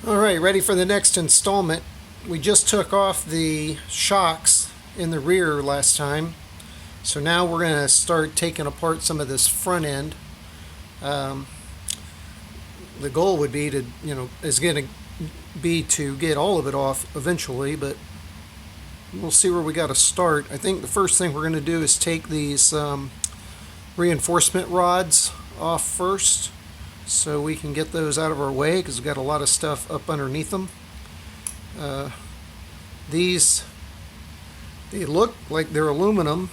Alright, ready for the next installment. We just took off the shocks in the rear last time, so now we're going to start taking apart some of this front end. The goal would be to, is going to be to get all of it off eventually, but we'll see where we got to start. I think the first thing we're going to do is take these reinforcement rods off first, so we can get those out of our way because we've got a lot of stuff up underneath them. They look like they're aluminum,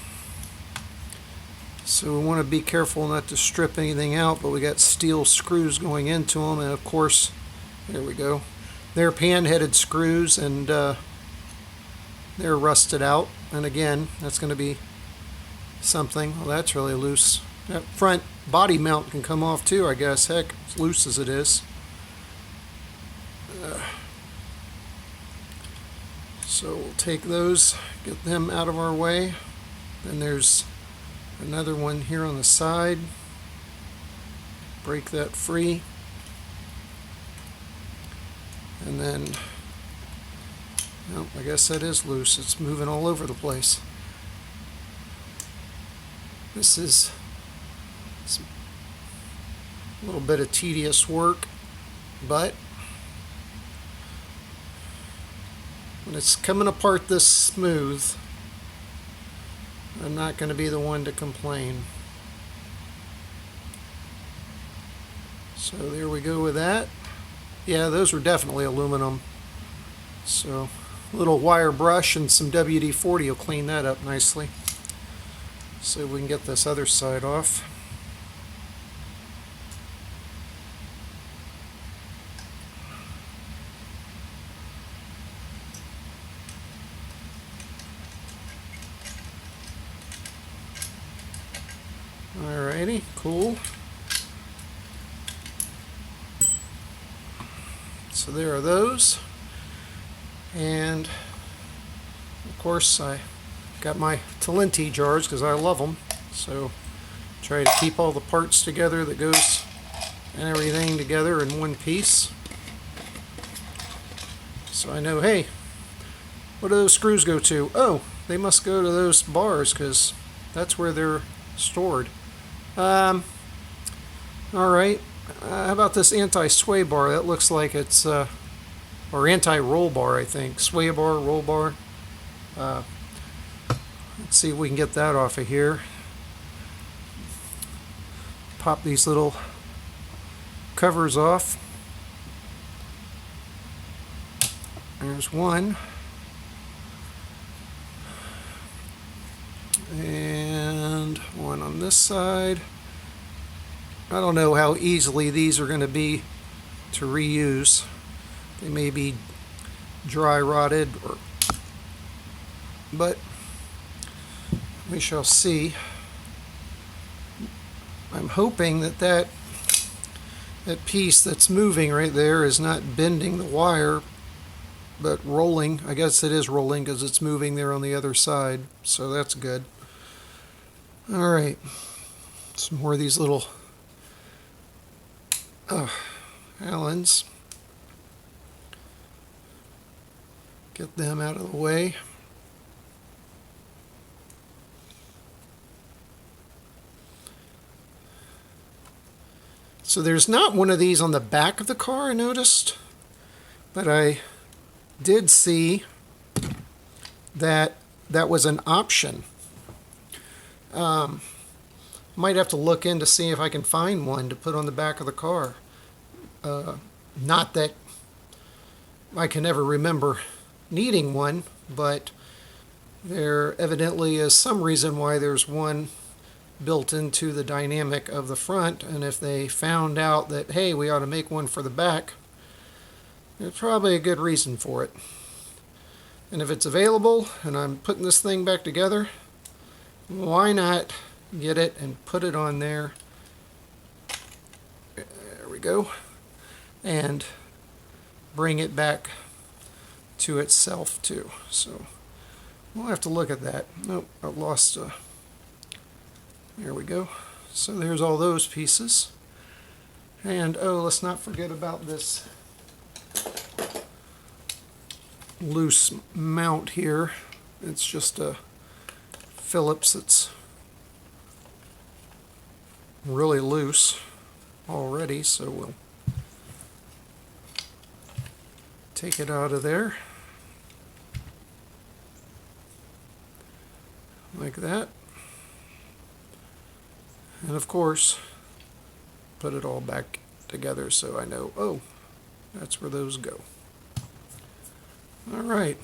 so we want to be careful not to strip anything out, but we got steel screws going into them, and of course, there we go. They're pan-headed screws, and they're rusted out, and again, that's going to be something. Well, that's really loose. That front body mount can come off too, I guess. Heck, as loose as it is. So we'll take those, get them out of our way. Then there's another one here on the side. Break that free. And then, well, I guess that is loose. It's moving all over the place. This is a little bit of tedious work, but when it's coming apart this smooth, I'm not going to be the one to complain. So there we go with that. Yeah, those were definitely aluminum. So a little wire brush and some WD-40 will clean that up nicely. So we can get this other side off. Alrighty, cool. So there are those. And of course I got my Talenti jars because I love them. So try to keep all the parts together that goes and everything together in one piece. So I know, hey, what do those screws go to? Oh, they must go to those bars because that's where they're stored. Alright, how about this anti-sway bar? That looks like it's, or anti-roll bar, I think. Sway bar, roll bar. Let's see if we can get that off of here. Pop these little covers off. There's one. And one on this side. I don't know how easily these are going to be to reuse. They may be dry rotted, but we shall see. I'm hoping that piece that's moving right there is not bending the wire, but rolling. I guess it is rolling because it's moving there on the other side, so that's good. Alright, some more of these little Allens. Get them out of the way. So there's not one of these on the back of the car, I noticed, but I did see that that was an option. Might have to look in to see if I can find one to put on the back of the car. Not that I can ever remember needing one, but there evidently is some reason why there's one built into the dynamic of the front, and if they found out that, hey, we ought to make one for the back, there's probably a good reason for it. And if it's available and I'm putting this thing back together, why not get it and put it on there? There we go. And bring it back to itself too. So we'll have to look at that. Nope, I lost there we go. So there's all those pieces. And oh, let's not forget about this loose mount here. It's just a Phillips that's really loose already, so we'll take it out of there like that, and of course put it all back together so I know, oh, that's where those go. Alright,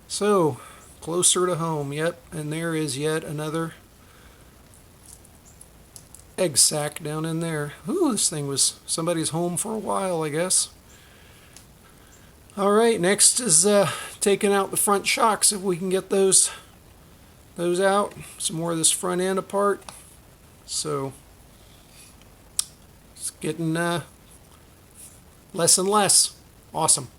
so closer to home, yep, and there is yet another egg sack down in there. Ooh, this thing was somebody's home for a while, I guess. Alright, next is taking out the front shocks, if we can get those out. Some more of this front end apart. So it's getting less and less. Awesome.